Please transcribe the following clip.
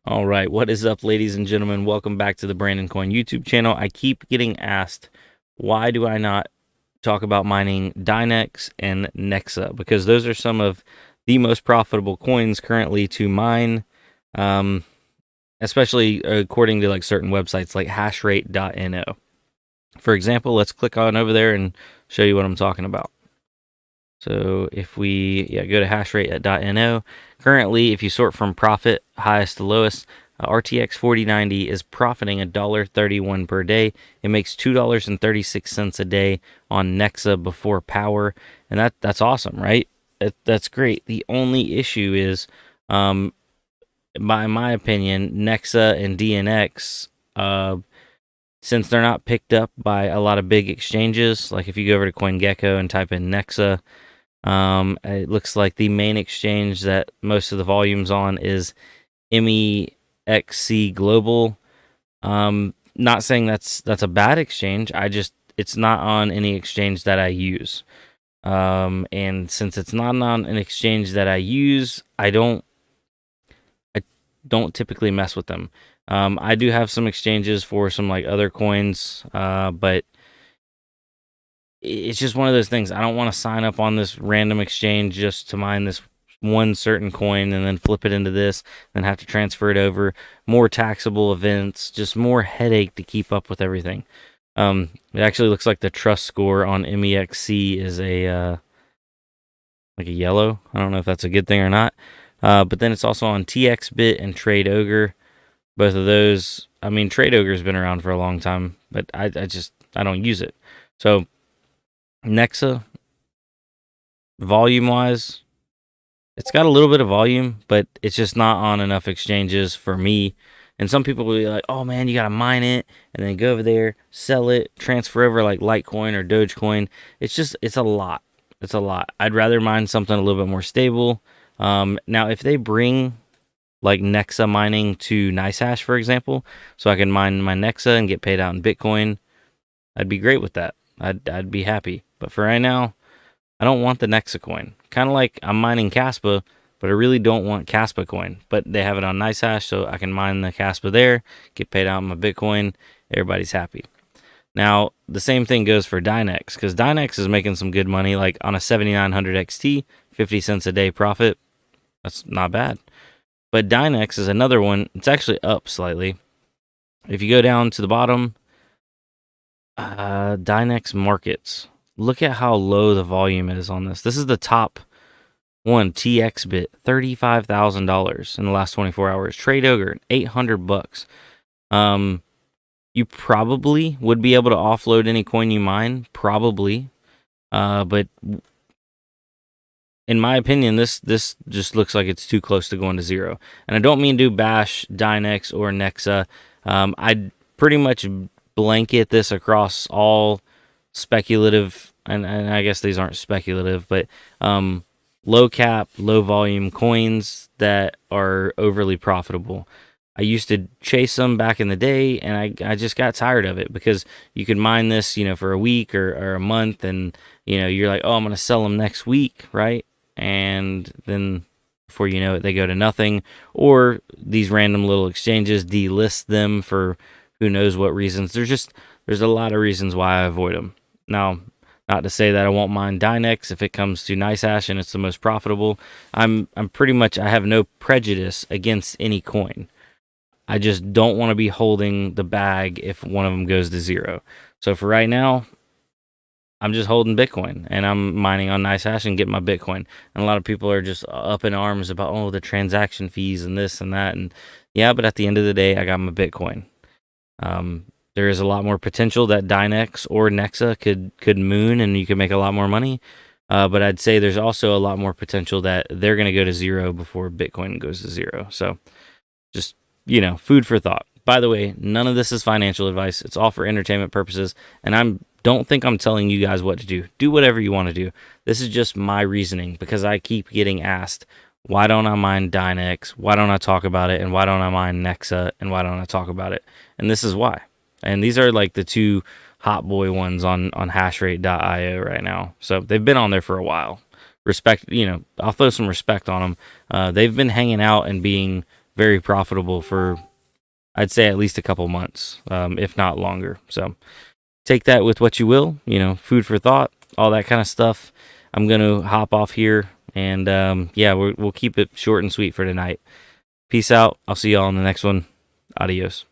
All right, what is up, ladies and gentlemen? Welcome back to the Brandon Coin YouTube channel. I keep getting asked, why do I not talk about mining Dynex and Nexa? Because those are some of the most profitable coins currently to mine, um, especially according to like certain websites like Hashrate.no. For example, let's click on over there and show you what I'm talking about. So if we go to hashrate.no, currently, if you sort from profit highest to lowest, RTX 4090 is profiting $1.31 per day. It makes $2.36 a day on Nexa before power, and that's awesome, right? That's great. The only issue is, by my opinion, Nexa and DNX, since they're not picked up by a lot of big exchanges, like if you go over to CoinGecko and type in Nexa, it looks like the main exchange that most of the volume's on is MEXC Global. Not saying that's a bad exchange. It's not on any exchange that I use. And since it's not on an exchange that I use, I don't typically mess with them. I do have some exchanges for some like other coins, but it's just one of those things. I don't want to sign up on this random exchange just to mine this one certain coin and then flip it into this and have to transfer it over. More taxable events, just more headache to keep up with everything. It actually looks like the trust score on MEXC is like a yellow. I don't know if that's a good thing or not. But then it's also on TXBit and Trade Ogre. Both of those. I mean, Trade Ogre's been around for a long time, but I don't use it. So Nexa, volume wise, it's got a little bit of volume, but it's just not on enough exchanges for me. And some people will be like, oh man, you got to mine it and then go over there, sell it, transfer over like Litecoin or Dogecoin. It's a lot. It's a lot. I'd rather mine something a little bit more stable. Now, if they bring like Nexa mining to NiceHash, for example, so I can mine my Nexa and get paid out in Bitcoin, I'd be great with that. I'd be happy. But for right now, I don't want the Nexa coin. Kind of like I'm mining Caspa, but I really don't want Caspa coin. But they have it on NiceHash, so I can mine the Caspa there, get paid out in my Bitcoin. Everybody's happy. Now, the same thing goes for Dynex, because Dynex is making some good money, like on a 7900 XT, 50 cents a day profit. That's not bad. But Dynex is another one. It's actually up slightly. If you go down to the bottom, Dynex markets. Look at how low the volume is on this. This is the top one, TXBit, $35,000 in the last 24 hours. Trade Ogre, $800. You probably would be able to offload any coin you mine, probably. But in my opinion, this just looks like it's too close to going to zero. And I don't mean to bash Dynex or Nexa. I'd pretty much blanket this across all speculative, and I guess these aren't speculative, but low cap, low volume coins that are overly profitable. I used to chase them back in the day, and I just got tired of it because you could mine this, for a week or a month, and you're like, oh, I'm gonna sell them next week, right? And then before you know it, they go to nothing, or these random little exchanges delist them for who knows what reasons. There's a lot of reasons why I avoid them. Now, not to say that I won't mind Dynex if it comes to NiceHash and it's the most profitable. I'm pretty much, I have no prejudice against any coin. I just don't want to be holding the bag if one of them goes to zero. So for right now, I'm just holding Bitcoin and I'm mining on NiceHash and getting my Bitcoin. And a lot of people are just up in arms about, oh, the transaction fees and this and that. And yeah, but at the end of the day, I got my Bitcoin. There is a lot more potential that Dynex or Nexa could moon and you could make a lot more money. But I'd say there's also a lot more potential that they're going to go to zero before Bitcoin goes to zero. So just, food for thought. By the way, none of this is financial advice. It's all for entertainment purposes. And don't think I'm telling you guys what to do. Do whatever you want to do. This is just my reasoning because I keep getting asked, why don't I mine Dynex? Why don't I talk about it? And why don't I mine Nexa? And why don't I talk about it? And this is why. And these are like the two hot boy ones on Hashrate.io right now. So they've been on there for a while. Respect, I'll throw some respect on them. They've been hanging out and being very profitable for, I'd say, at least a couple months, if not longer. So take that with what you will, food for thought, all that kind of stuff. I'm going to hop off here, and yeah, we'll keep it short and sweet for tonight. Peace out. I'll see y'all in the next one. Adios.